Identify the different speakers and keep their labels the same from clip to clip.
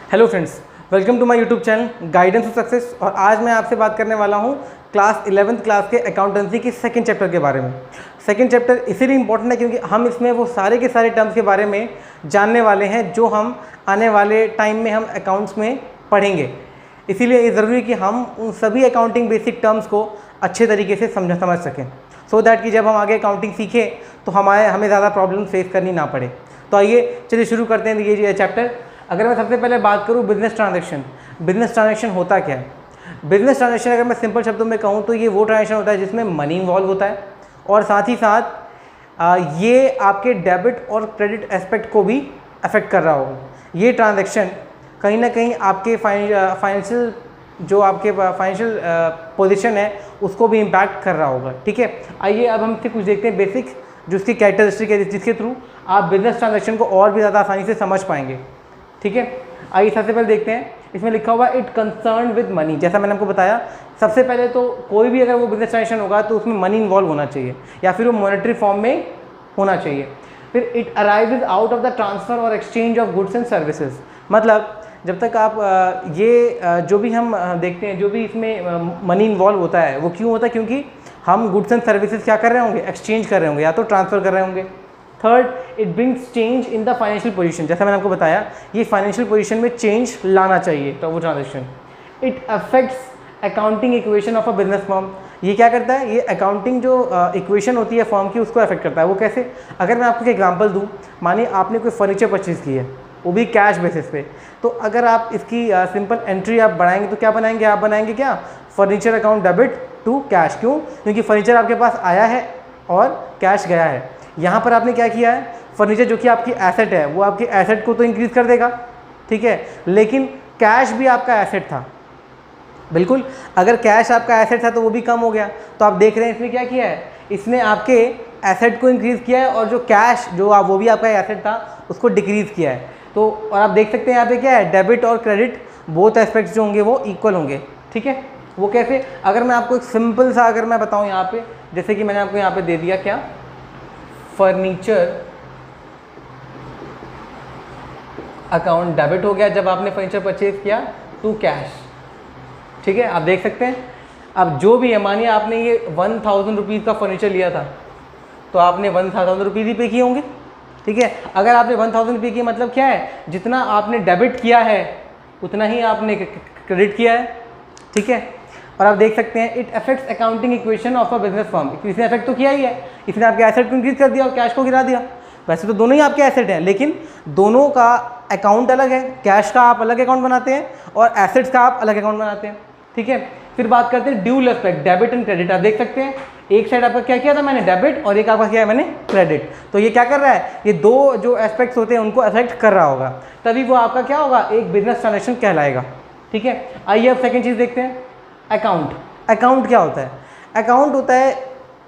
Speaker 1: Hello friends, welcome to my YouTube channel guidance to success. और आज मैं आपसे बात करने वाला हूँ क्लास 11th क्लास के अकाउंटेंसी के सेकंड चैप्टर के बारे में। सेकंड चैप्टर इसीलिए इम्पोर्टेंट है क्योंकि हम इसमें वो सारे के सारे टर्म्स के बारे में जानने वाले हैं जो हम आने वाले टाइम में हम अकाउंट्स में पढ़ेंगे। इसीलिए ये ज़रूरी है कि हम उन सभी अकाउंटिंग बेसिक टर्म्स को अच्छे तरीके से समझ सकें, सो दैट कि जब हम आगे अकाउंटिंग सीखें तो हमें ज़्यादा प्रॉब्लम फेस करनी ना पड़े। तो आइए चलिए शुरू करते हैं ये चैप्टर। अगर मैं सबसे पहले बात करूं बिजनेस ट्रांजैक्शन होता क्या है। बिजनेस ट्रांजैक्शन अगर मैं सिंपल शब्दों में कहूं तो ये वो ट्रांजैक्शन होता है जिसमें मनी इन्वॉल्व होता है और साथ ही साथ ये आपके डेबिट और क्रेडिट एस्पेक्ट को भी अफेक्ट कर रहा होगा। ये ट्रांजैक्शन कहीं ना कहीं आपके फाइनेंशियल पोजीशन है उसको भी इम्पैक्ट कर रहा होगा। ठीक है, आइए अब हम कुछ देखते हैं बेसिक जो उसकी कैरेक्टरिस्टिक है जिसके थ्रू आप बिजनेस ट्रांजैक्शन को और भी ज़्यादा आसानी से समझ पाएंगे। ठीक है, आइए सबसे पहले देखते हैं। इसमें लिखा हुआ इट कंसर्न विद मनी। जैसा मैंने आपको बताया, सबसे पहले तो कोई भी अगर वो बिजनेस ट्रांजैक्शन होगा तो उसमें मनी इन्वॉल्व होना चाहिए या फिर वो मॉनेटरी फॉर्म में होना चाहिए। फिर it arrives out of the transfer और exchange of goods and services. मतलब जब तक आप जो भी हम देखते हैं, जो भी इसमें मनी इन्वॉल्व होता है वो क्यों होता है? क्योंकि हम गुड्स एंड सर्विसेज क्या कर रहे होंगे, एक्सचेंज कर रहे होंगे या तो ट्रांसफ़र कर रहे होंगे। Third, it brings change in the financial position. जैसा मैंने आपको बताया, ये फाइनेंशियल पोजीशन में चेंज लाना चाहिए तो वो transaction. It affects accounting equation of a business firm. ये क्या करता है? ये अकाउंटिंग जो इक्वेशन होती है फर्म की उसको अफेक्ट करता है। वो कैसे? अगर मैं आपको एक एग्जांपल दूं, मानिए आपने कोई फर्नीचर परचेज़ की है, वो भी कैश बेसिस पे, तो अगर आप इसकी सिंपल एंट्री आप बनाएंगे तो क्या बनाएंगे? आप बनाएंगे क्या? Furniture account debit to cash. क्यों? क्योंकि फर्नीचर आपके पास आया है और कैश गया है। यहाँ पर आपने क्या किया है? फर्नीचर जो कि आपकी एसेट है वो आपकी एसेट को तो इंक्रीज़ कर देगा, ठीक है, लेकिन कैश भी आपका एसेट था। बिल्कुल, अगर कैश आपका एसेट था तो वो भी कम हो गया। तो आप देख रहे हैं इसने क्या किया है, इसने आपके एसेट को इंक्रीज़ किया है और जो कैश वो भी आपका एसेट था उसको डिक्रीज़ किया है। तो और आप देख सकते हैं यहाँ पे क्या है, डेबिट और क्रेडिट बोथ एस्पेक्ट्स जो होंगे वो इक्वल होंगे। ठीक है, वो कैसे? अगर मैं आपको एक सिंपल सा अगर मैं बताऊँ यहाँ पे, जैसे कि मैंने आपको यहाँ पे दे दिया क्या, फर्नीचर अकाउंट डेबिट हो गया जब आपने फर्नीचर परचेज किया टू कैश। ठीक है, आप देख सकते हैं। अब जो भी है, मानिए आपने ये 1000 रुपीज़ का फर्नीचर लिया था तो आपने 1000 रुपीज़ ही पे किए होंगे। ठीक है, अगर आपने 1000 पे किया मतलब क्या है, जितना आपने डेबिट किया है उतना ही आपने क्रेडिट किया है। ठीक है, और आप देख सकते हैं it affects accounting equation of a business firm. इसने अफेक्ट तो किया ही है, इसने आपके एसेट को इंक्रीज कर दिया और कैश को गिरा दिया। वैसे तो दोनों ही आपके एसेट हैं, लेकिन दोनों का अकाउंट अलग है। कैश का आप अलग अकाउंट बनाते हैं और एसेट्स का आप अलग अकाउंट बनाते हैं। ठीक है, फिर बात करते हैं dual aspect, debit and credit. आप देख सकते हैं एक साइड आपका क्या किया था मैंने, डेबिट, और एक आपका किया है मैंने क्रेडिट। तो ये क्या कर रहा है, ये दो जो एस्पेक्ट्स होते हैं उनको अफेक्ट कर रहा होगा, तभी वो आपका क्या होगा, एक बिजनेस ट्रांजैक्शन कहलाएगा। ठीक है, आइए अब सेकेंड चीज़ देखते हैं, अकाउंट क्या होता है? अकाउंट होता है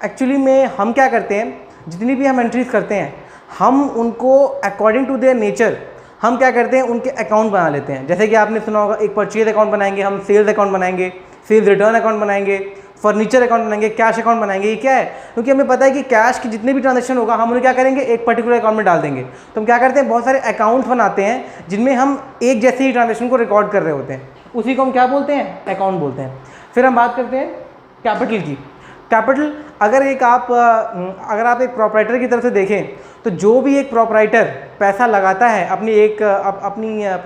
Speaker 1: एक्चुअली में हम क्या करते हैं, जितनी भी हम एंट्रीज करते हैं हम उनको अकॉर्डिंग टू देयर नेचर हम क्या करते हैं, उनके अकाउंट बना लेते हैं। जैसे कि आपने सुना होगा, एक परचेज अकाउंट बनाएंगे, हम सेल्स अकाउंट बनाएंगे, सेल्स रिटर्न अकाउंट बनाएंगे, फर्नीचर अकाउंट बनाएंगे, कैश अकाउंट बनाएंगे। ये क्या है? क्योंकि हमें पता है कि कैश की जितने भी ट्रांजैक्शन होगा हम उन्हें क्या करेंगे, एक पर्टिकुलर अकाउंट में डाल देंगे। तो हम क्या करते हैं, बहुत सारे अकाउंट्स बनाते हैं जिनमें हम एक जैसे ही ट्रांजैक्शन को रिकॉर्ड कर रहे होते हैं, उसी को हम क्या बोलते हैं, अकाउंट बोलते हैं। फिर हम बात करते हैं कैपिटल की। कैपिटल अगर आप एक प्रोपराइटर की तरफ से देखें तो जो भी एक प्रोपराइटर पैसा लगाता है अपनी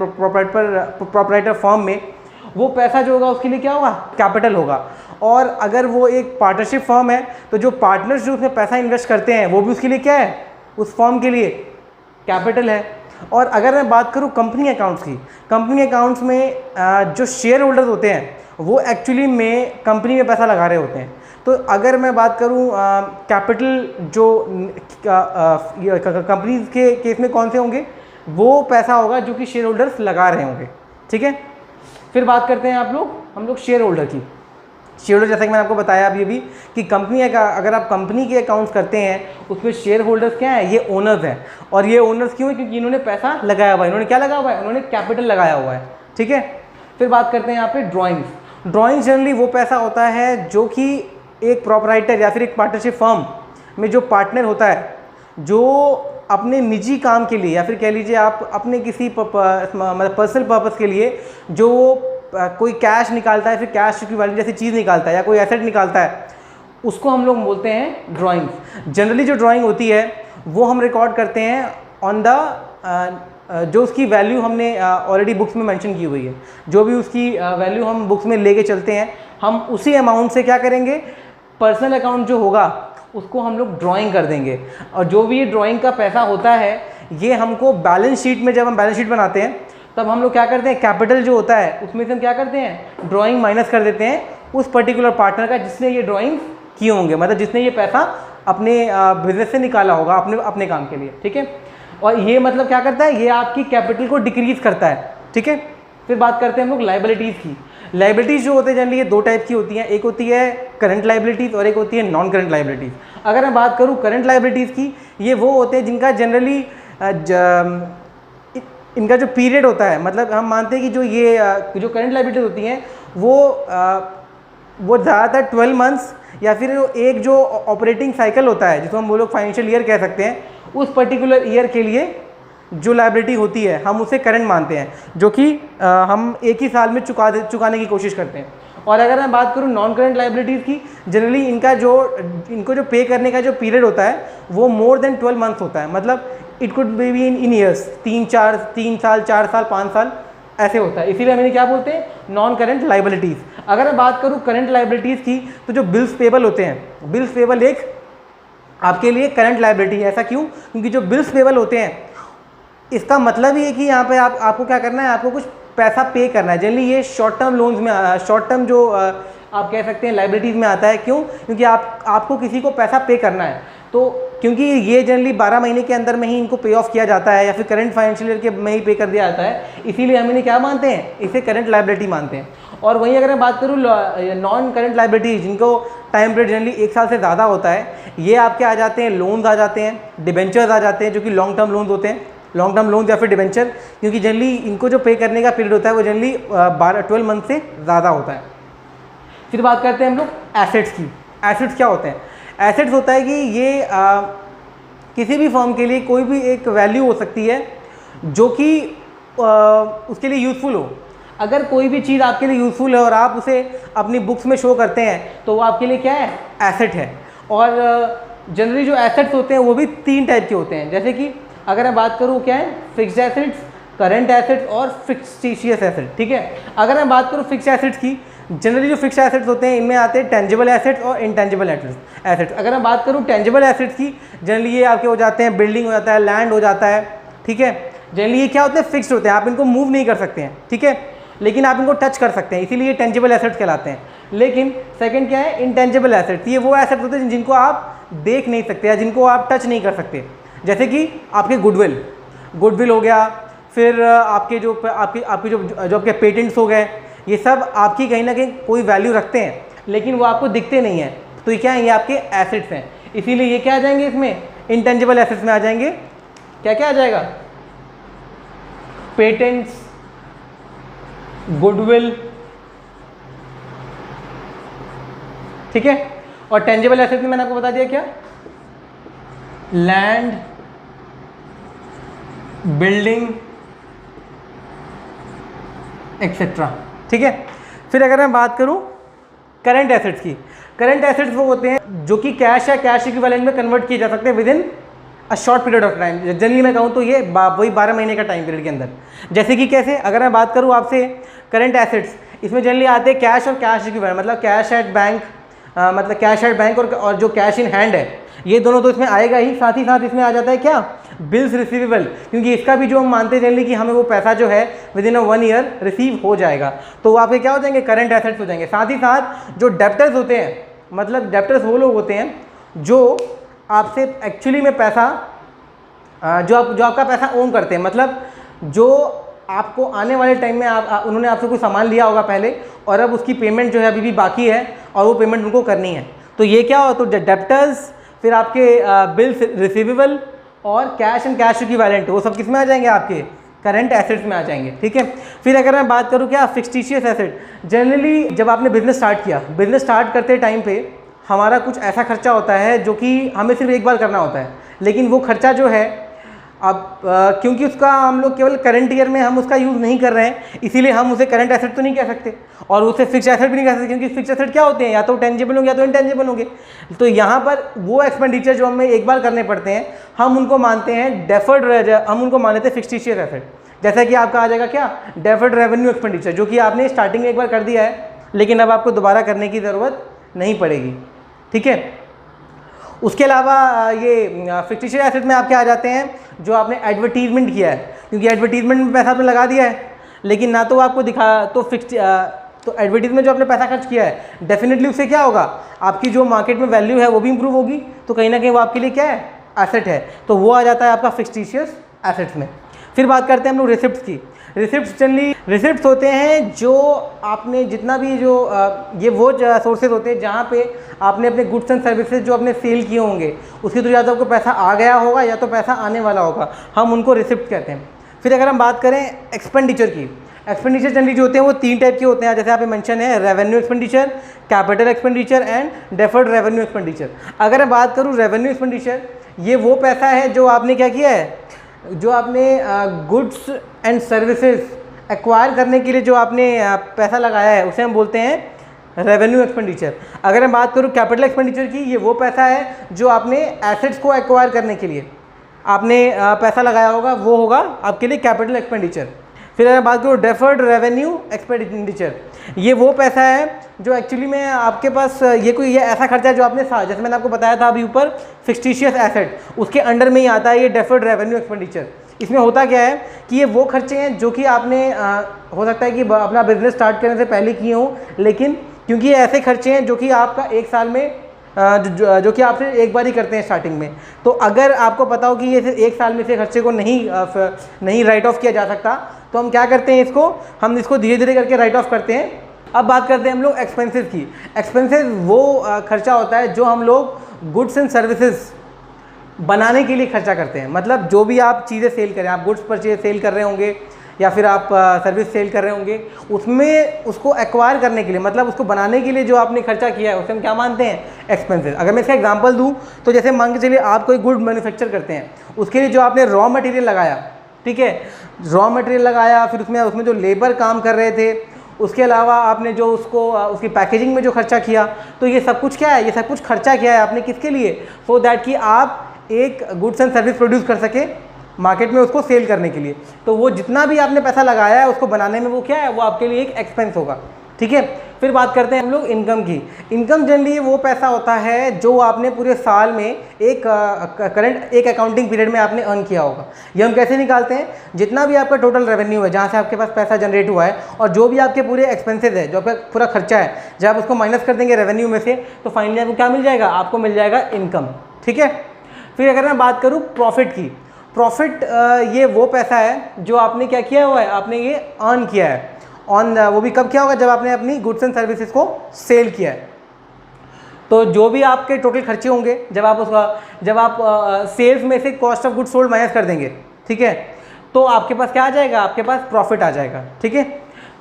Speaker 1: प्रोपराइटर फर्म में, वो पैसा जो होगा उसके लिए क्या होगा, कैपिटल होगा। और अगर वो एक पार्टनरशिप फर्म है तो जो पार्टनर्स जो उसमें पैसा इन्वेस्ट करते हैं वो भी उसके लिए क्या है, उस फर्म के लिए कैपिटल है। और अगर मैं बात करूँ कंपनी अकाउंट्स की, कंपनी अकाउंट्स में जो शेयर होल्डर्स होते हैं वो एक्चुअली में कंपनी में पैसा लगा रहे होते हैं। तो अगर मैं बात करूं कैपिटल जो कंपनीज के केस में कौन से होंगे, वो पैसा होगा जो कि शेयर होल्डर्स लगा रहे होंगे। ठीक है, फिर बात करते हैं हम लोग शेयर होल्डर की। शेयर होल्डर, जैसा कि मैंने आपको बताया अभी भी कि अगर आप कंपनी के अकाउंट्स करते हैं उसमें शेयर होल्डर्स क्या है, ये ओनर्स हैं। और ये ओनर्स क्यों है? क्योंकि इन्होंने पैसा लगाया हुआ है। इन्होंने क्या लगाया हुआ है? इन्होंने कैपिटल लगाया हुआ है। ठीक है, फिर बात करते हैं यहाँ पे ड्राइंग्स जनरली वो पैसा होता है जो कि एक प्रोपराइटर या फिर एक पार्टनरशिप फर्म में जो पार्टनर होता है, जो अपने निजी काम के लिए या फिर कह लीजिए आप अपने किसी मतलब पर्सनल पर्पस के लिए जो कोई कैश निकालता है, फिर कैश की वैल्यू जैसी चीज़ निकालता है या कोई एसेट निकालता है, उसको हम लोग बोलते हैं ड्राइंग्स। जनरली जो ड्राइंग होती है वो हम रिकॉर्ड करते हैं ऑन द जो उसकी वैल्यू हमने ऑलरेडी बुक्स में मेंशन की हुई है। जो भी उसकी वैल्यू हम बुक्स में लेके चलते हैं, हम उसी अमाउंट से क्या करेंगे, पर्सनल अकाउंट जो होगा उसको हम लोग ड्राइंग कर देंगे। और जो भी ये ड्राइंग का पैसा होता है ये हमको बैलेंस शीट में, जब हम बैलेंस शीट बनाते हैं तब हम लोग क्या करते हैं, कैपिटल जो होता है उसमें से हम क्या करते हैं, ड्राइंग माइनस कर देते हैं उस पर्टिकुलर पार्टनर का जिसने ये ड्राइंग किए होंगे, मतलब जिसने ये पैसा अपने बिजनेस से निकाला होगा अपने काम के लिए। ठीक है, और ये मतलब क्या करता है, ये आपकी कैपिटल को डिक्रीज करता है। ठीक है, फिर बात करते हैं हम लोग लाइबिलिटीज़ की। लाइबिलिटीज़ जो होते हैं जनरली ये दो टाइप की होती हैं, एक होती है करंट लाइबिलिटीज़ और एक होती है नॉन करंट लाइबिलिटीज़। अगर मैं बात करूँ करंट लाइबिलिटीज़ की, ये वो होते हैं जिनका जनरली इनका जो पीरियड होता है, मतलब हम मानते हैं कि जो ये जो करंट लाइबिलिटीज़ होती हैं वो ज़्यादातर 12 मंथ्स या फिर एक जो ऑपरेटिंग साइकिल होता है जिसको हम वो लोग फाइनेंशियल ईयर कह सकते हैं, उस पर्टिकुलर ईयर के लिए जो लायबिलिटी होती है हम उसे करंट मानते हैं, जो कि हम एक ही साल में चुकाने की कोशिश करते हैं। और अगर मैं बात करूँ नॉन करंट लायबिलिटीज़ की, जनरली इनको जो पे करने का जो पीरियड होता है वो मोर देन 12 मंथ्स होता है, मतलब it could be in years, 3 साल, 4 साल, 5 साल ऐसे होता है। इसीलिए मैंने क्या बोलते हैं, नॉन करंट लायबिलिटीज़। अगर मैं बात करूँ करंट लायबिलिटीज़ की, तो जो बिल्स पेबल होते हैं, बिल्स पेबल एक आपके लिए करंट लायबिलिटी है। ऐसा क्यों? क्योंकि जो बिल्स पेबल होते हैं इसका मतलब ये है कि यहाँ पे आपको क्या करना है, आपको कुछ पैसा पे करना है। जनरली ये शॉर्ट टर्म लोन्स में, शॉर्ट टर्म जो आप कह सकते हैं लायबिलिटीज़ में आता है। क्यों? क्योंकि आपको किसी को पैसा पे करना है, तो क्योंकि ये जनरली 12 महीने के अंदर में ही इनको पे ऑफ किया जाता है या फिर करंट फाइनेंशियल ईयर के में ही पे कर दिया जाता है, इसीलिए हम इन्हें क्या मानते हैं, इसे करंट लायबिलिटी मानते हैं। और वहीं अगर मैं बात करूँ नॉन करंट लायबिलिटी, जिनको टाइम पीरियड जनरली 1 साल से ज़्यादा होता है, ये आपके आ जाते हैं, लोन्स आ जाते हैं, डिबेंचर्स आ जाते हैं, जो कि लॉन्ग टर्म लोन्स होते हैं, लॉन्ग टर्म लोन्स या फिर डिबेंचर, क्योंकि जनरली इनको जो पे करने का पीरियड होता है वो जनरली 12 मंथ से ज़्यादा होता है। फिर बात करते हैं हम लोग एसेट्स की। एसेट्स क्या होते हैं? एसेट्स होता है कि ये किसी भी फर्म के लिए कोई भी एक वैल्यू हो सकती है जो कि उसके लिए यूज़फुल हो। अगर कोई भी चीज़ आपके लिए यूज़फुल है और आप उसे अपनी बुक्स में शो करते हैं तो वो आपके लिए क्या है, एसेट है। और जनरली जो एसेट्स होते हैं वो भी 3 टाइप के होते हैं। जैसे कि अगर मैं बात करूँ क्या है, फिक्स्ड एसेट्स, करंट एसेट्स और फिक्टिशियस एसेट। ठीक है, अगर मैं बात करूँ फिक्स्ड एसेट्स की, जनरली जो फिक्स्ड एसेट्स होते हैं इनमें आते हैं टेंजिबल एसेट्स और इंटेंजिबल एसेट्स। अगर मैं बात करूँ टेंजिबल एसेट्स की, जनरली ये आपके हो जाते हैं, बिल्डिंग हो जाता है, लैंड हो जाता है। ठीक है, जनरली ये क्या होते हैं, फिक्स्ड होते हैं, आप इनको मूव नहीं कर सकते हैं। ठीक है, लेकिन आप इनको टच कर सकते हैं, इसीलिए ये टेंजिबल एसेट्स कहलाते हैं। लेकिन सेकंड क्या है, इंटेंजिबल एसेट्स। ये वो एसेट्स होते हैं जिनको आप देख नहीं सकते या जिनको आप टच नहीं कर सकते। जैसे कि आपके गुडविल हो गया, फिर आपके जो आपके पेटेंट्स हो गए, ये सब आपकी कहीं ना कहीं कोई वैल्यू रखते हैं लेकिन वो आपको दिखते नहीं हैं, तो ये क्या है, ये आपके एसेट्स हैं। इसीलिए ये क्या आ जाएंगे, इसमें इंटेंजिबल एसेट्स में आ जाएंगे। क्या क्या आ जाएगा, पेटेंट्स, गुडविल। ठीक है, और टेंजिबल एसेट्स में मैंने आपको बता दिया क्या, लैंड, बिल्डिंग एक्सेट्रा। ठीक है, फिर अगर मैं बात करूं करंट एसेट्स की, करंट एसेट्स वो होते हैं जो कि कैश या कैश इक्विवेलेंट में कन्वर्ट किए जा सकते हैं with in a short period of time. Generally मैं कहूँ तो ये वही 12 महीने का टाइम पीरियड के अंदर। जैसे कि कैसे, अगर मैं बात करूँ आपसे करंट एसेट्स, इसमें जनरली आते हैं कैश और कैश इक्विवेलेंट, मतलब कैश एट बैंक, मतलब कैश एट बैंक और जो कैश इन हैंड है, ये दोनों तो इसमें आएगा ही साथ इसमें आ जाता है क्या, बिल्स रिसीवेबल, क्योंकि इसका भी जो हम मानते हैं जनरली कि हमें वो पैसा जो है विद इन 1 ईयर रिसीव हो जाएगा, तो वो आपके क्या हो जाएंगे, करंट एसेट्स हो जाएंगे। साथ ही साथ जो डेप्टर्स होते हैं, मतलब डेप्टर्स वो लोग होते हैं जो आपसे एक्चुअली में पैसा जो आपका पैसा ओन करते हैं, मतलब जो आपको आने वाले टाइम में उन्होंने आपसे कोई सामान लिया होगा पहले और अब उसकी पेमेंट जो है अभी भी बाकी है और वो पेमेंट उनको करनी है, तो ये क्या हो, तो डेप्टर्स, फिर आपके बिल्स रिसीवेबल और कैश एंड कैश इक्विवेलेंट, वो सब किस में आ जाएंगे, आपके करंट एसेट्स में आ जाएंगे। ठीक है, फिर अगर मैं बात करूँ क्या, फिक्टिशियस एसेट। जनरली जब आपने बिजनेस स्टार्ट किया, बिजनेस स्टार्ट करते टाइम पे हमारा कुछ ऐसा खर्चा होता है जो कि हमें सिर्फ एक बार करना होता है, लेकिन वो खर्चा जो है अब क्योंकि उसका हम लोग केवल करंट ईयर में हम उसका यूज़ नहीं कर रहे हैं, इसीलिए हम उसे करंट एसेट तो नहीं कह सकते और उसे फिक्स एसेट भी नहीं कह सकते, क्योंकि फिक्स एसेट क्या होते हैं, या तो टेंजिबल होंगे या तो इंटेंजिबल होंगे। तो यहाँ पर वो एक्सपेंडिचर जो हमें एक बार करने पड़ते हैं, हम उनको मानते हैं डेफर्ड, हम उनको मानते हैं फिक्सटिशियस एसेट। जैसा कि आपका आ जाएगा क्या, डेफर्ड रेवेन्यू एक्सपेंडिचर, जो कि आपने स्टार्टिंग में एक बार कर दिया है, लेकिन अब आपको दोबारा करने की ज़रूरत नहीं पड़ेगी। ठीक है, उसके अलावा ये फिक्टिशियस एसेट में आपके आ जाते हैं जो आपने एडवर्टीजमेंट किया है, क्योंकि एडवर्टीजमेंट में पैसा आपने लगा दिया है, लेकिन ना तो आपको दिखा तो तो एडवर्टीजमेंट जो आपने पैसा खर्च किया है, डेफिनेटली उससे क्या होगा, आपकी जो मार्केट में वैल्यू है वो भी इंप्रूव होगी, तो कहीं ना कहीं वो आपके लिए क्या है, एसेट है, तो वो आ जाता है आपका फिक्टिशियस एसेट्स में। फिर बात करते हैं हम लोग रिसिप्ट्स की। रिसिप्ट्स जनरली रिसिप्ट्स होते हैं जो आपने जितना भी जो ये वो सोर्सेज होते हैं जहाँ पे आपने अपने गुड्स एंड सर्विसेज जो आपने सेल किए होंगे उसके थ्रू या तो आपको पैसा आ गया होगा या तो पैसा आने वाला होगा, हम उनको रिसिप्ट कहते हैं। फिर अगर हम बात करें एक्सपेंडिचर की, एक्सपेंडिचर जनरली जो होते हैं वो 3 टाइप के होते हैं, जैसे यहाँ पे मेंशन है revenue expenditure, capital expenditure and deferred revenue expenditure. अगर मैं बात करूँ रेवेन्यू एक्सपेंडिचर, ये वो पैसा है जो आपने क्या किया है, जो आपने गुड्स एंड सर्विसेज एक्वायर करने के लिए जो आपने पैसा लगाया है उसे हम बोलते हैं रेवेन्यू एक्सपेंडिचर। अगर मैं बात करूँ कैपिटल एक्सपेंडिचर की, ये वो पैसा है जो आपने एसेट्स को एक्वायर करने के लिए आपने पैसा लगाया होगा, वो होगा आपके लिए कैपिटल एक्सपेंडिचर। फिर अगर बात करूँ डेफर्ड रेवेन्यू एक्सपेंडिचर, ये वो पैसा है जो एक्चुअली में आपके पास ये ऐसा खर्चा है जो आपने जैसे मैंने आपको बताया था अभी ऊपर फिक्सटिशियस एसेट, उसके अंडर में ही आता है ये डेफर्ड रेवेन्यू एक्सपेंडिचर। इसमें होता क्या है कि ये वो खर्चे हैं जो कि आपने हो सकता है कि अपना बिजनेस स्टार्ट करने से पहले किए हों, लेकिन क्योंकि ये ऐसे खर्चे हैं जो कि आपका एक साल में जो कि आपसे एक बार ही करते हैं स्टार्टिंग में, तो अगर आपको पता हो कि ये सिर्फ एक साल में से खर्चे को नहीं राइट ऑफ किया जा सकता, तो हम क्या करते हैं, हम इसको धीरे धीरे करके राइट ऑफ करते हैं। अब बात करते हैं हम लोग एक्सपेंसेस की। एक्सपेंसेस वो खर्चा होता है जो हम लोग गुड्स एंड सर्विसेज बनाने के लिए खर्चा करते हैं, मतलब जो भी आप चीज़ें सेल करें, आप गुड्स परचेज सेल कर रहे होंगे या फिर आप सर्विस सेल कर रहे होंगे, उसमें उसको एक्वायर करने के लिए, मतलब उसको बनाने के लिए जो आपने खर्चा किया है उसे हम क्या मानते हैं, एक्सपेंसेस। अगर मैं इसका एग्जांपल दूं तो जैसे मान के चलिए आप कोई गुड मैन्युफैक्चर करते हैं, उसके लिए जो आपने रॉ मटेरियल लगाया, ठीक है, रॉ मटेरियल लगाया, फिर उसमें जो लेबर काम कर रहे थे, उसके अलावा आपने जो उसकी पैकेजिंग में जो खर्चा किया, तो ये सब कुछ क्या है, ये सब कुछ खर्चा किया है आपने किसके लिए, सो दैट कि आप एक गुड्स एंड सर्विस प्रोड्यूस कर सके मार्केट में उसको सेल करने के लिए। तो वो जितना भी आपने पैसा लगाया है उसको बनाने में वो क्या है, वो आपके लिए एक एक्सपेंस होगा। ठीक है, फिर बात करते हैं हम लोग इनकम की। इनकम जनरली वो पैसा होता है जो आपने पूरे साल में एक अकाउंटिंग पीरियड में आपने अर्न किया होगा। ये हम कैसे निकालते हैं, जितना भी आपका टोटल रेवेन्यू है जहाँ से आपके पास पैसा जनरेट हुआ है और जो भी आपके पूरे एक्सपेंसेस है, जो आपका पूरा खर्चा है, जब आप उसको माइनस कर देंगे रेवेन्यू में से, तो फाइनली आपको क्या मिल जाएगा, आपको मिल जाएगा इनकम। ठीक है, फिर अगर मैं बात करूँ प्रॉफिट की, प्रॉफिट ये वो पैसा है जो आपने क्या किया हुआ है, आपने ये अर्न किया है वो भी कब किया होगा, जब आपने अपनी गुड्स एंड सर्विसेज को सेल किया है। तो जो भी आपके टोटल खर्चे होंगे, जब आप सेल्स में से cost of goods sold minus कर देंगे, ठीक है, तो आपके पास क्या आ जाएगा, आपके पास प्रॉफिट आ जाएगा। ठीक है,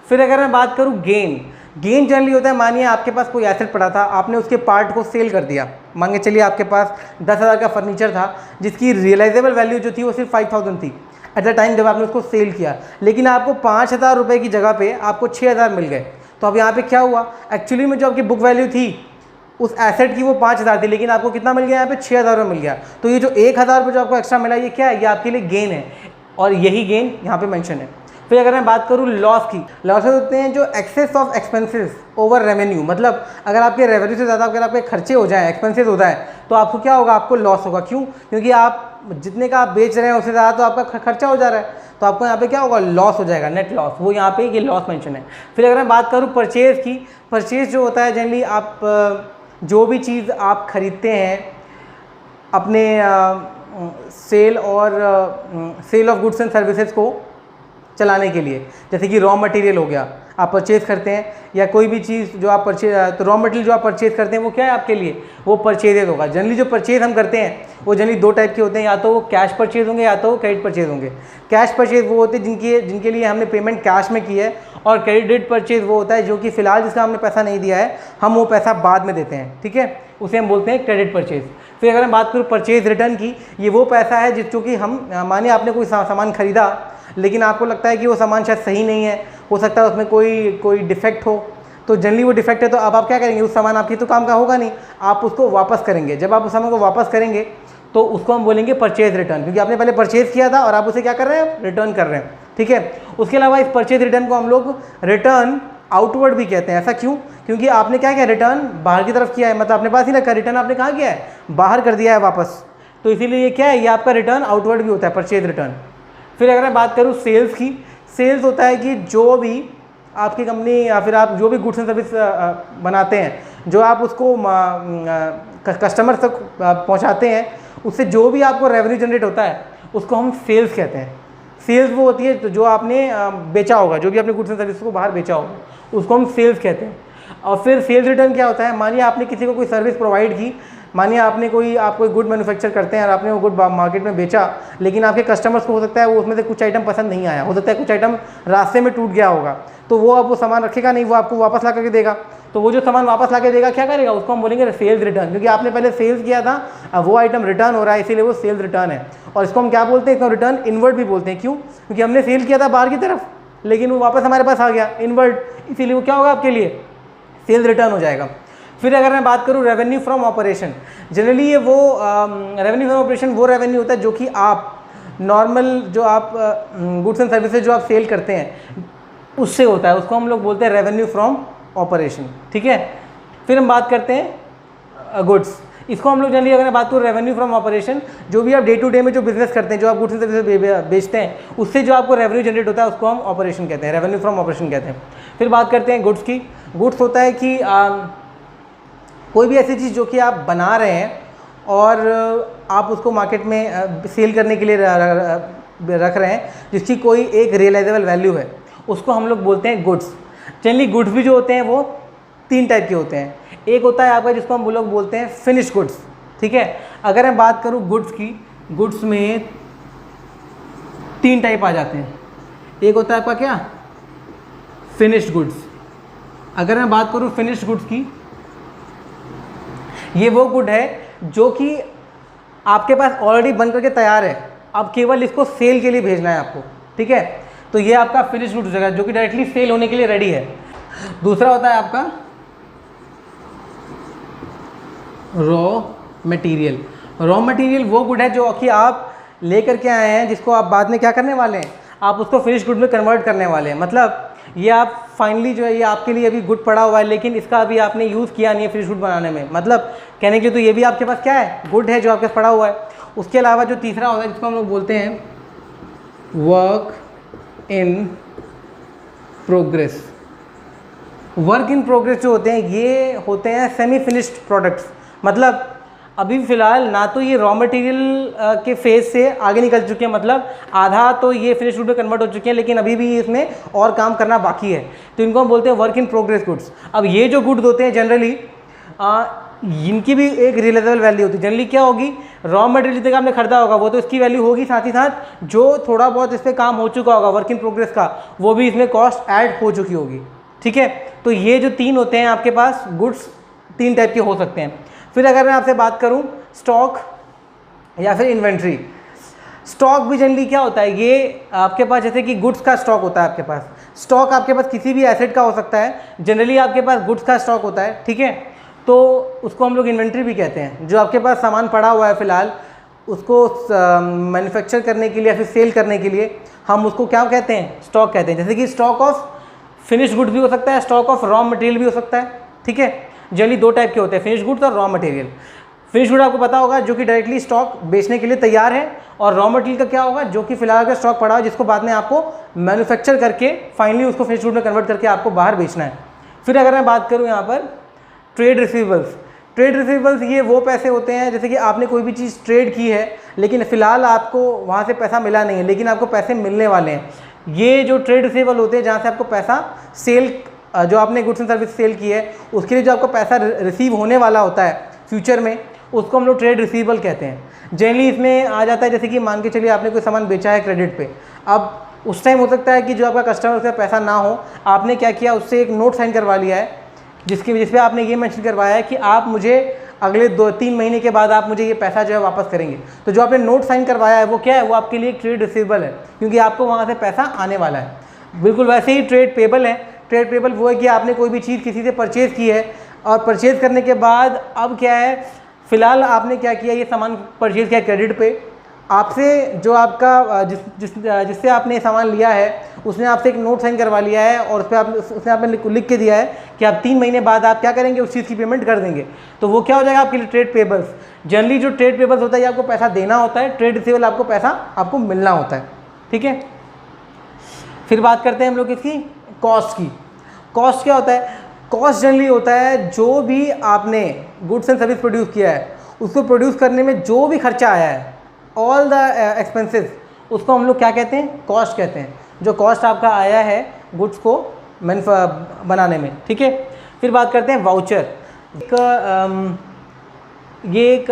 Speaker 1: फिर अगर मैं बात करूँ गेन जनरली होता है, मानिए आपके पास कोई एसेट पड़ा था, आपने उसके पार्ट को सेल कर दिया। मान के चलिए आपके पास 10,000 का फर्नीचर था जिसकी रियलाइजेबल वैल्यू जो थी वो सिर्फ 5,000 थी एट द टाइम जब आपने उसको सेल किया, लेकिन आपको 5,000 रुपये की जगह पे आपको 6,000 मिल गए। तो अब यहाँ पे क्या हुआ, एक्चुअली में जो आपकी बुक वैल्यू थी उस एसेट की वो 5,000 थी, लेकिन आपको कितना मिल गया, यहाँ पे 6,000 रुपये मिल गया। तो ये जो 1,000 रुपये जो आपको एक्स्ट्रा मिला, ये क्या है, ये आपके लिए गेन है, और यही गेन यहाँ पे मेंशन है। फिर अगर मैं बात करूँ लॉस की, लॉसेस होते हैं जो excess of expenses over revenue, मतलब अगर आपके रेवेन्यू से ज़्यादा अगर आपके खर्चे हो जाए, एक्सपेंसेस हो जाए, तो आपको क्या होगा, आपको लॉस होगा। क्यों, क्योंकि आप जितने का आप बेच रहे हैं उससे ज़्यादा तो आपका खर्चा हो जा रहा है, तो आपको यहाँ पे क्या होगा, लॉस हो जाएगा, नेट लॉस, वो यहाँ पे ये लॉस मेंशन है। फिर अगर मैं बात करूँ परचेज़ की, परचेज़ जो होता है जनरली आप जो भी चीज़ आप खरीदते हैं अपने sale of goods and services को चलाने के लिए, जैसे कि रॉ मटेरियल हो गया, आप परचेज़ करते हैं, या कोई भी चीज़ जो आप तो रॉ मटेरियल जो आप परचेज़ करते हैं वो क्या है आपके लिए, वो परचेजेज होगा। जनरली जो परचेज़ हम करते हैं वो जनरली 2 टाइप के होते हैं, या तो वो कैश परचेज़ होंगे या तो क्रेडिट परचेज़ होंगे। कैश परचेज़ वो होते हैं जिनके लिए हमने पेमेंट कैश में की है, और क्रेडिट परचेज़ वो होता है जो कि फ़िलहाल जिसका हमने पैसा नहीं दिया है, हम वो पैसा बाद में देते हैं। ठीक है, उसे हम बोलते हैं क्रेडिट परचेज। फिर अगर मैं बात करूँ परचेज रिटर्न की, ये वो पैसा है जिसको कि हम माने आपने कोई सामान खरीदा लेकिन आपको लगता है कि वो सामान शायद सही नहीं है, हो सकता है उसमें कोई डिफेक्ट हो, तो जनरली वो डिफेक्ट है तो अब आप क्या करेंगे, उस सामान आपकी तो काम का होगा नहीं, आप उसको वापस करेंगे। जब आप उस सामान को वापस करेंगे तो उसको हम बोलेंगे परचेज रिटर्न, क्योंकि आपने पहले परचेज किया था और आप उसे क्या कर रहे हैं, रिटर्न कर रहे हैं। ठीक है, उसके अलावा इस परचेज रिटर्न को हम लोग रिटर्न आउटवर्ड भी कहते हैं। ऐसा क्यों? क्योंकि आपने क्या किया, रिटर्न बाहर की तरफ किया है, मतलब अपने पास ही रखा, रिटर्न आपने कहाँ किया है, बाहर कर दिया है वापस, तो इसीलिए ये क्या है, ये आपका रिटर्न आउटवर्ड भी होता है, परचेज रिटर्न। फिर अगर मैं बात करूँ सेल्स की, सेल्स होता है कि जो भी आपकी कंपनी या फिर आप जो भी गुड्स एंड सर्विस बनाते हैं, जो आप उसको कस्टमर तक पहुंचाते हैं, उससे जो भी आपको रेवेन्यू जनरेट होता है उसको हम सेल्स कहते हैं। सेल्स वो होती है तो जो आपने बेचा होगा, जो भी आपने गुड्स एंड सर्विस को बाहर बेचा होगा, उसको हम सेल्स कहते हैं। और फिर सेल्स रिटर्न क्या होता है, मानिए आपने किसी को कोई सर्विस प्रोवाइड की, मानिए आप कोई गुड मैन्युफैक्चर करते हैं और आपने वो गुड मार्केट में बेचा, लेकिन आपके कस्टमर्स को हो सकता है वो उसमें से कुछ आइटम पसंद नहीं आया, हो सकता है कुछ आइटम रास्ते में टूट गया होगा, तो वो अब वो सामान रखेगा नहीं, वो आपको वापस ला करके देगा। तो वो जो सामान वापस ला के देगा क्या करेगा, उसको हम बोलेंगे सेल्स रिटर्न, क्योंकि आपने पहले सेल्स किया था, अब वो आइटम रिटर्न हो रहा है, इसीलिए वो सेल्स रिटर्न है। और इसको हम क्या बोलते हैं, इसको रिटर्न इनवर्ड भी बोलते हैं। क्यों? क्योंकि हमने सेल किया था बाहर की तरफ, लेकिन वो वापस हमारे पास आ गया इनवर्ड, इसीलिए वो क्या होगा आपके लिए, सेल्स रिटर्न हो जाएगा। फिर अगर मैं बात करूँ रेवेन्यू फ्रॉम ऑपरेशन, जनरली ये वो रेवेन्यू फ्रॉम ऑपरेशन वो रेवेन्यू होता है जो कि आप नॉर्मल जो आप गुड्स एंड सर्विसेज जो आप सेल करते हैं उससे होता है, उसको हम लोग बोलते हैं रेवेन्यू फ्रॉम ऑपरेशन। ठीक है, फिर हम बात करते हैं गुड्स, इसको हम लोग जनरली अगर मैं बात करूँ रेवेन्यू फ्रॉम ऑपरेशन, जो भी आप डे टू डे में जो बिजनेस करते हैं, जो आप गुड्स एंड सर्विसेज बेचते हैं, उससे जो आपको रेवेन्यू जनरेट होता है उसको हम ऑपरेशन कहते हैं, रेवेन्यू फ्रॉम ऑपरेशन कहते हैं। फिर बात करते हैं गुड्स की। गुड्स होता है कि कोई भी ऐसी चीज़ जो कि आप बना रहे हैं और आप उसको मार्केट में सेल करने के लिए रख रहे हैं, जिसकी कोई एक रियलाइजेबल वैल्यू है, उसको हम लोग बोलते हैं गुड्स। जनरली गुड्स भी जो होते हैं वो 3 टाइप के होते हैं। एक होता है आपका जिसको हम लोग बोलते हैं फिनिश गुड्स। ठीक है, अगर मैं बात करूँ गुड्स की, गुड्स में 3 टाइप आ जाते हैं। एक होता है आपका क्या, फिनिश्ड गुड्स। अगर मैं बात करूँ फिनिश्ड गुड्स की, ये वो गुड है जो कि आपके पास ऑलरेडी बन करके तैयार है, अब केवल इसको सेल के लिए भेजना है आपको। ठीक है, तो ये आपका फिनिश गुड्स जगह जो कि डायरेक्टली सेल होने के लिए रेडी है। दूसरा होता है आपका रॉ मटेरियल। रॉ मटेरियल वो गुड है जो कि आप लेकर के आए हैं, जिसको आप बाद में क्या करने वाले हैं, आप उसको फिनिश गुड में कन्वर्ट करने वाले हैं। मतलब ये आप फाइनली जो है ये आपके लिए अभी गुड पड़ा हुआ है, लेकिन इसका अभी आपने यूज़ किया नहीं है फिनिश गुड बनाने में, मतलब कहने के लिए तो ये भी आपके पास क्या है, गुड है जो आपके पास पड़ा हुआ है। उसके अलावा जो तीसरा होता है जिसको हम लोग बोलते हैं work in progress. Work in progress जो होते हैं ये होते हैं सेमी फिनिश्ड प्रोडक्ट्स, मतलब अभी फ़िलहाल ना तो ये रॉ मटेरियल के फेज से आगे निकल चुके हैं, मतलब आधा तो ये फिनिश गुड में कन्वर्ट हो चुके हैं, लेकिन अभी भी इसमें और काम करना बाकी है, तो इनको हम बोलते हैं वर्क इन प्रोग्रेस गुड्स। अब ये जो गुड्स होते हैं जनरली इनकी भी एक रियलाइजेबल वैल्यू होती है। जनरली क्या होगी, रॉ मटेरियल जितने का आपने खरीदा होगा वो तो इसकी वैल्यू होगी, साथ ही साथ जो थोड़ा बहुत इस पर काम हो चुका होगा वर्क इन प्रोग्रेस का, वो भी इसमें कॉस्ट ऐड हो चुकी होगी। ठीक है, तो ये जो 3 होते हैं आपके पास गुड्स, 3 टाइप के हो सकते हैं। फिर अगर मैं आपसे बात करूं स्टॉक या फिर इन्वेंट्री, स्टॉक भी जनरली क्या होता है, ये आपके पास जैसे कि गुड्स का स्टॉक होता है आपके पास, स्टॉक आपके पास किसी भी एसेट का हो सकता है, जनरली आपके पास गुड्स का स्टॉक होता है। ठीक है, तो उसको हम लोग इन्वेंट्री भी कहते हैं। जो आपके पास सामान पड़ा हुआ है फ़िलहाल, उसको मैन्युफैक्चर करने के लिए या फिर सेल करने के लिए हम उसको क्या कहते हैं, स्टॉक कहते हैं। जैसे कि स्टॉक ऑफ फिनिश गुड्स भी हो सकता है, स्टॉक ऑफ रॉ मटेरियल भी हो सकता है। ठीक है, जनरली 2 टाइप के होते हैं, फिनिश गुड्स और रॉ मटेरियल। फिनिश गुड आपको पता होगा जो कि डायरेक्टली स्टॉक बेचने के लिए तैयार है, और रॉ मटेरियल का क्या होगा, जो कि फिलहाल का स्टॉक पड़ा है जिसको बाद में आपको मैन्युफैक्चर करके फाइनली उसको फिनिश गुड में कन्वर्ट करके आपको बाहर बेचना है। फिर अगर मैं बात करूँ यहाँ पर ट्रेड रिसीवेबल्स, ट्रेड रिसीवेबल्स ये वो पैसे होते हैं जैसे कि आपने कोई भी चीज़ ट्रेड की है, लेकिन फ़िलहाल आपको वहाँ से पैसा मिला नहीं है, लेकिन आपको पैसे मिलने वाले हैं। ये जो ट्रेड रिसीवेबल होते हैं जहाँ से आपको पैसा सेल, जो आपने गुड्स एंड सर्विस सेल की है उसके लिए जो आपको पैसा रिसीव होने वाला होता है फ्यूचर में, उसको हम लोग ट्रेड रिसीवेबल कहते हैं। जनरली इसमें आ जाता है जैसे कि मान के चलिए आपने कोई सामान बेचा है क्रेडिट पे, अब उस टाइम हो सकता है कि जो आपका कस्टमर उसका पैसा ना हो, आपने क्या किया, उससे एक नोट साइन करवा लिया है जिस पे आपने ये मेंशन करवाया है कि आप मुझे अगले 2-3 महीने के बाद आप मुझे ये पैसा जो है वापस करेंगे। तो जो आपने नोट साइन करवाया है वो क्या है, वो आपके लिए एक ट्रेड रिसीवेबल है, क्योंकि आपको वहाँ से पैसा आने वाला है। बिल्कुल वैसे ही ट्रेड पेबल है। ट्रेड पेबल वो है कि आपने कोई भी चीज़ किसी से परचेज़ की है और परचेज़ करने के बाद अब क्या है, फ़िलहाल आपने क्या किया, ये सामान परचेज़ किया क्रेडिट पे, आपसे जो आपका जिससे आपने सामान लिया है उसने आपसे एक नोट साइन करवा लिया है और उस पर उसने आपने लिख के दिया है कि आप 3 महीने बाद आप क्या करेंगे, उस चीज़ की पेमेंट कर देंगे। तो वो क्या हो जाएगा आपके लिए ट्रेड पेबल्स। जनरली जो ट्रेड पेबल्स होता है ये आपको पैसा देना होता है, ट्रेड रिसीवेबल आपको पैसा आपको मिलना होता है। ठीक है, फिर बात करते हैं हम लोग इसकी कॉस्ट की। कॉस्ट क्या होता है, कॉस्ट जनरली होता है जो भी आपने गुड्स एंड सर्विस प्रोड्यूस किया है उसको प्रोड्यूस करने में जो भी खर्चा आया है, ऑल द एक्सपेंसेस, उसको हम लोग क्या कहते हैं, कॉस्ट कहते हैं। जो कॉस्ट आपका आया है गुड्स को बनाने में। ठीक है, फिर बात करते हैं वाउचर। ये एक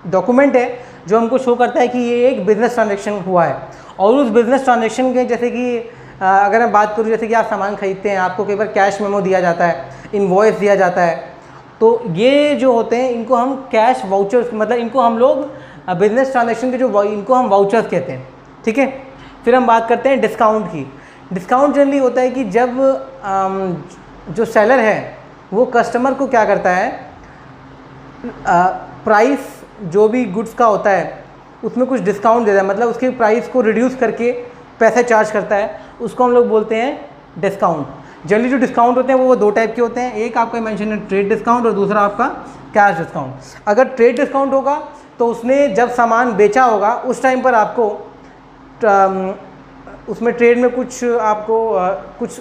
Speaker 1: डॉक्यूमेंट है जो हमको शो करता है कि ये एक बिज़नेस ट्रांजैक्शन हुआ है, और उस बिज़नेस ट्रांजैक्शन के जैसे कि अगर मैं बात करूँ, जैसे कि आप सामान खरीदते हैं, आपको कई बार कैश मेमो दिया जाता है, इनवॉइस दिया जाता है, तो ये जो होते हैं इनको हम कैश वाउचर्स, मतलब इनको हम लोग बिज़नेस ट्रांजैक्शन के जो इनको हम वाउचर्स कहते हैं। ठीक है, फिर हम बात करते हैं डिस्काउंट की। डिस्काउंट जनरली होता है कि जब जो सेलर है वो कस्टमर को क्या करता है, प्राइस जो भी गुड्स का होता है उसमें कुछ डिस्काउंट देता है, मतलब उसके प्राइस को रिड्यूस करके पैसे चार्ज करता है, उसको हम लोग बोलते हैं डिस्काउंट। जनरली जो डिस्काउंट होते हैं वो 2 टाइप के होते हैं, एक आपका मेंशन है ट्रेड डिस्काउंट और दूसरा आपका कैश डिस्काउंट। अगर ट्रेड डिस्काउंट होगा तो उसने जब सामान बेचा होगा उस टाइम पर आपको उसमें ट्रेड में कुछ आपको कुछ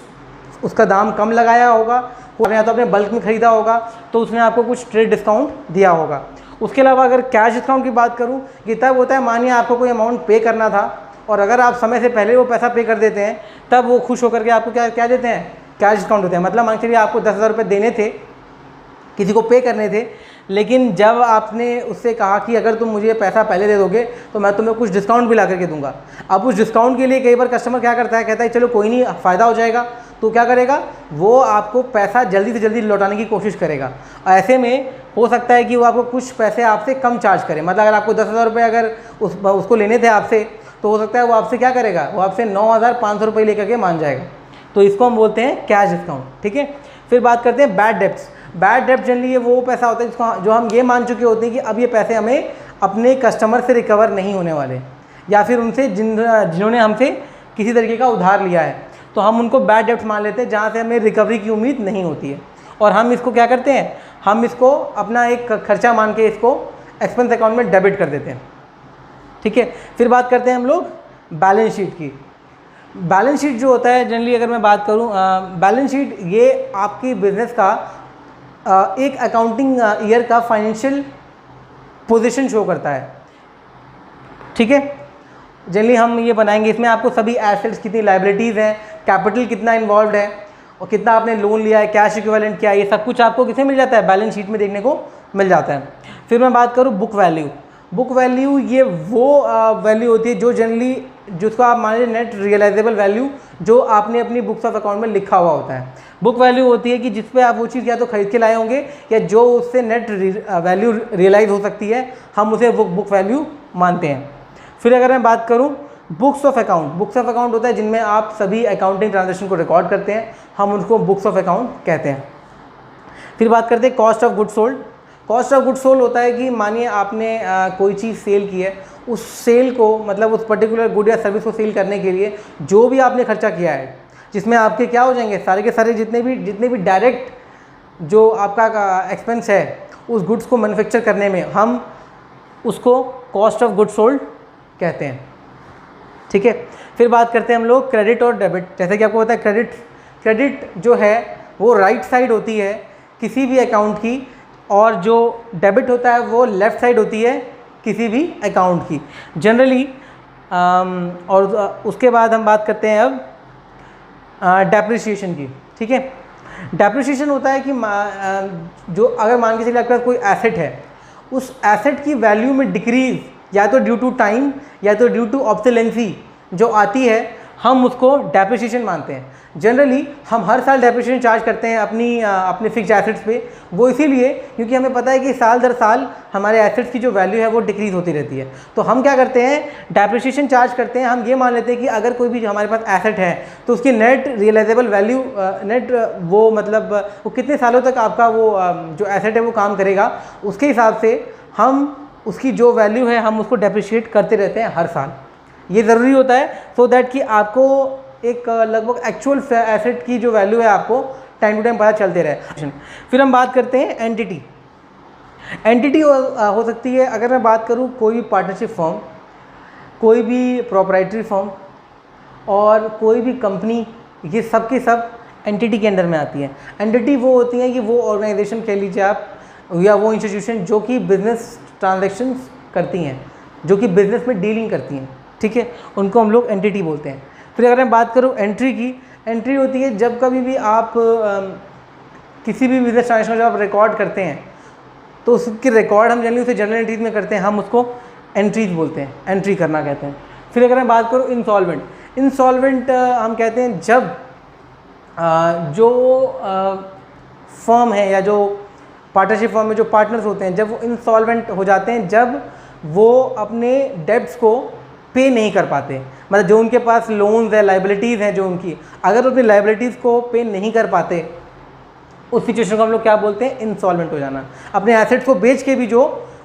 Speaker 1: उसका दाम कम लगाया होगा, या तो आपने बल्क में ख़रीदा होगा तो उसने आपको कुछ ट्रेड डिस्काउंट दिया होगा। उसके अलावा अगर कैश डिस्काउंट की बात करूं, ये तब होता है मानिए आपको कोई अमाउंट पे करना था और अगर आप समय से पहले वो पैसा पे कर देते हैं तब वो खुश होकर के आपको क्या देते हैं, कैश डिस्काउंट होते हैं। मतलब मान के चलिए आपको 10,000 रुपये देने थे, किसी को पे करने थे, लेकिन जब आपने उससे कहा कि अगर तुम मुझे पैसा पहले दे दोगे तो मैं तुम्हें कुछ डिस्काउंट भी ला करके दूंगा। अब उस डिस्काउंट के लिए कई बार कस्टमर क्या करता है, कहता है चलो कोई नहीं, फ़ायदा हो जाएगा, तो क्या करेगा, वो आपको पैसा जल्दी से जल्दी लौटाने की कोशिश करेगा। ऐसे में हो सकता है कि वो आपको कुछ पैसे आपसे कम चार्ज करे, मतलब अगर आपको 10,000 रुपये अगर उसको लेने थे आपसे, तो हो सकता है वो आपसे क्या करेगा, वो आपसे 9,500 रुपये लेकर के मान जाएगा। तो इसको हम बोलते हैं कैश डिस्काउंट। ठीक है, फिर बात करते हैं बैड डेब्ट्स। बैड डेब्ट जनरली ये वो पैसा होता है जिसको जो हम ये मान चुके होते हैं कि अब ये पैसे हमें अपने कस्टमर से रिकवर नहीं होने वाले, या फिर उनसे जिन्होंने हमसे किसी तरीके का उधार लिया है, तो हम उनको बैड डेब्ट मान लेते हैं जहाँ से हमें रिकवरी की उम्मीद नहीं होती है, और हम इसको क्या करते हैं, हम इसको अपना एक खर्चा मान के इसको एक्सपेंस अकाउंट में डेबिट कर देते हैं। ठीक है, फिर बात करते हैं हम लोग बैलेंस शीट की। बैलेंस शीट जो होता है जनरली अगर मैं बात करूं, बैलेंस शीट ये आपकी बिजनेस का एक अकाउंटिंग ईयर का फाइनेंशियल पोजीशन शो करता है। ठीक है, जनरली हम ये बनाएंगे, इसमें आपको सभी एसेट्स कितनी, लायबिलिटीज़ हैं, कैपिटल कितना इन्वॉल्व है और कितना आपने लोन लिया है, कैश इक्विवेलेंट क्या है, ये सब कुछ आपको किसे मिल जाता है, बैलेंस शीट में देखने को मिल जाता है। फिर मैं बात करूँ बुक वैल्यू। बुक वैल्यू ये वो वैल्यू होती है जो जनरली जिसको आप मान लीजिए नेट रियलाइजेबल वैल्यू जो आपने अपनी बुक्स ऑफ अकाउंट में लिखा हुआ होता है। बुक वैल्यू होती है कि जिस पे आप वो चीज़ या तो खरीद के लाए होंगे या जो उससे नेट वैल्यू रियलाइज हो सकती है, हम उसे बुक वैल्यू मानते हैं। फिर अगर मैं बात करूँ books of account, books of account होता है जिनमें आप सभी अकाउंटिंग ट्रांजेक्शन को रिकॉर्ड करते हैं, हम उनको बुक्स ऑफ अकाउंट कहते हैं। फिर बात करते हैं cost of good sold. Cost of good sold होता है कि मानिए आपने कोई चीज़ सेल की है, उस सेल को मतलब उस पर्टिकुलर गुड या सर्विस को सेल करने के लिए जो भी आपने खर्चा किया है, जिसमें आपके क्या हो जाएंगे, सारे के सारे जितने भी डायरेक्ट जो आपका एक्सपेंस है उस गुड्स को मैन्युफैक्चर करने में, हम उसको कॉस्ट ऑफ गुड सोल्ड कहते हैं। ठीक है, फिर बात करते हैं हम लोग क्रेडिट और डेबिट। जैसे कि आपको पता है क्रेडिट जो है वो राइट साइड होती है किसी भी अकाउंट की, और जो डेबिट होता है वो लेफ़्ट साइड होती है किसी भी अकाउंट की जनरली। और उसके बाद हम बात करते हैं अब डेप्रिसिएशन की। ठीक है, डेप्रिसिएशन होता है कि जो अगर मान के चलिए आपके पास कोई एसेट है, उस एसेट की वैल्यू में डिक्रीज़ या तो ड्यू टू टाइम या तो ड्यू टू ऑब्सोलेंसी जो आती है, हम उसको डेप्रिसिएशन मानते हैं। जनरली हम हर साल डेप्रिसिएशन चार्ज करते हैं अपने फिक्स एसेट्स पे, वो इसीलिए क्योंकि हमें पता है कि साल दर साल हमारे एसेट्स की जो वैल्यू है वो डिक्रीज़ होती रहती है। तो हम क्या करते हैं, डेप्रिसिएशन चार्ज करते हैं। हम ये मान लेते हैं कि अगर कोई भी हमारे पास एसेट है तो उसकी नेट रियलाइजेबल वैल्यू नेट वो मतलब वो कितने सालों तक आपका वो जो एसेट है वो काम करेगा, उसके हिसाब से हम उसकी जो वैल्यू है हम उसको डेप्रिशिएट करते रहते हैं हर साल। ये ज़रूरी होता है सो दैट कि आपको एक लगभग एक्चुअल एसेट की जो वैल्यू है आपको टाइम टू टाइम पता चलते रहे। फिर हम बात करते हैं एंटिटी। एंटिटी हो सकती है, अगर मैं बात करूँ, कोई भी पार्टनरशिप फर्म, कोई भी प्रोप्राइटरी फर्म और कोई भी कंपनी, ये सब के सब एंटिटी के अंदर में आती है। एंटिटी वो होती है कि वो ऑर्गेनाइजेशन कह लीजिए आप, या वो इंस्टीट्यूशन जो कि बिजनेस ट्रांजैक्शंस करती हैं, जो कि बिजनेस में डीलिंग करती हैं, ठीक है, उनको हम लोग एंटिटी बोलते हैं। फिर अगर मैं बात करूँ एंट्री की, एंट्री होती है जब कभी भी आप किसी भी बिजनेस ट्रांजैक्शन जब आप रिकॉर्ड करते हैं तो उसकी रिकॉर्ड हम जनरली उसे जर्नल एंट्रीज में करते हैं, हम उसको एंट्रीज बोलते हैं, एंट्री करना कहते हैं। फिर अगर मैं बात करूँ इंसॉल्वेंट, इंसॉल्वेंट हम कहते हैं जब जो फर्म है या जो पार्टनरशिप फर्म में जो पार्टनर्स होते हैं, जब वो इंसॉल्वेंट हो जाते हैं, जब वो अपने डेब्ट्स को पे नहीं कर पाते, मतलब जो उनके पास लोन्स है, लाइबिलिटीज़ हैं जो उनकी, अगर अपनी लाइबिलिटीज़ को पे नहीं कर पाते, उस सिचुएशन को हम लोग क्या बोलते हैं, इंसॉल्वेंट हो जाना। अपने एसेट्स को बेच के भी जो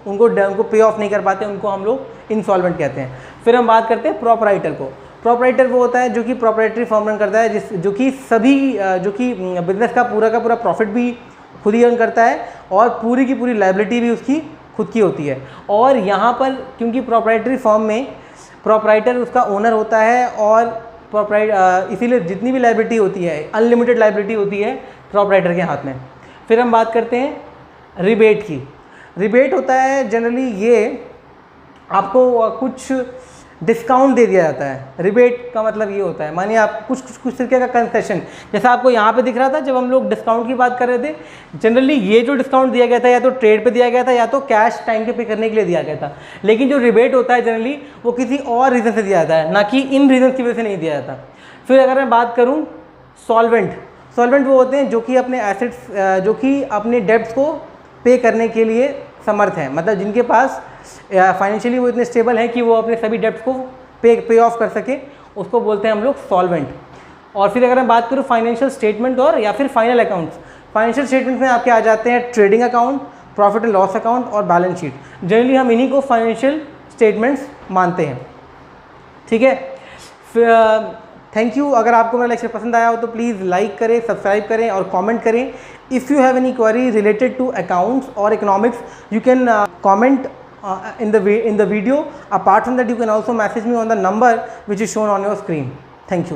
Speaker 1: उनको पे ऑफ नहीं कर पाते, उनको हम लोग इंसॉल्वेंट कहते हैं। फिर हम बात करते हैं प्रोपराइटर को। प्रोपराइटर वो होता है जो कि प्रोपराइटरी फर्म रन करता है, जो कि बिजनेस का पूरा प्रॉफिट भी खुद ही अर्न करता है और पूरी की पूरी लाइबिलिटी भी उसकी खुद की होती है। और यहाँ पर क्योंकि प्रोपराइटरी फर्म में प्रोपराइटर उसका ओनर होता है और इसीलिए जितनी भी लाइबिलिटी होती है, अनलिमिटेड लाइबिलिटी होती है प्रोपराइटर के हाथ में। फिर हम बात करते हैं रिबेट की। रिबेट होता है जनरली ये आपको कुछ डिस्काउंट दे दिया जाता है। रिबेट का मतलब ये होता है, मानिए आप कुछ तरीके का कंसेशन, जैसा आपको यहाँ पे दिख रहा था जब हम लोग डिस्काउंट की बात कर रहे थे, जनरली ये जो डिस्काउंट दिया गया था या तो ट्रेड पे दिया गया था या तो कैश टाइम पे करने के लिए दिया गया था। लेकिन जो रिबेट होता है जनरली वो किसी और रीज़न से दिया जाता है, ना कि इन रीज़न की वजह से नहीं दिया जाता। फिर अगर मैं बात करूँ सॉल्वेंट, सॉल्वेंट वो होते हैं जो कि अपने एसेट्स जो कि अपने डेब्ट्स को पे करने के लिए समर्थ हैं, मतलब जिनके पास फाइनेंशियली वो इतने स्टेबल हैं कि वो अपने सभी डेब्ट्स को पे ऑफ कर सके, उसको बोलते हैं हम लोग सॉल्वेंट। और फिर अगर मैं बात करूँ फाइनेंशियल स्टेटमेंट और या फिर फाइनल अकाउंट्स, फाइनेंशियल स्टेटमेंट में आपके आ जाते हैं trading account, profit and loss account और बैलेंस शीट। जनरली हम इन्हीं को फाइनेंशियल स्टेटमेंट्स मानते हैं, ठीक है। फिर थैंक यू। अगर आपको मेरा लेक्चर पसंद आया हो तो प्लीज़ लाइक करें, सब्सक्राइब करें और कमेंट करें। If you have any query related to accounts और economics, you can comment in the video. Apart from that, you can also message me on the number which is shown on your screen. Thank you.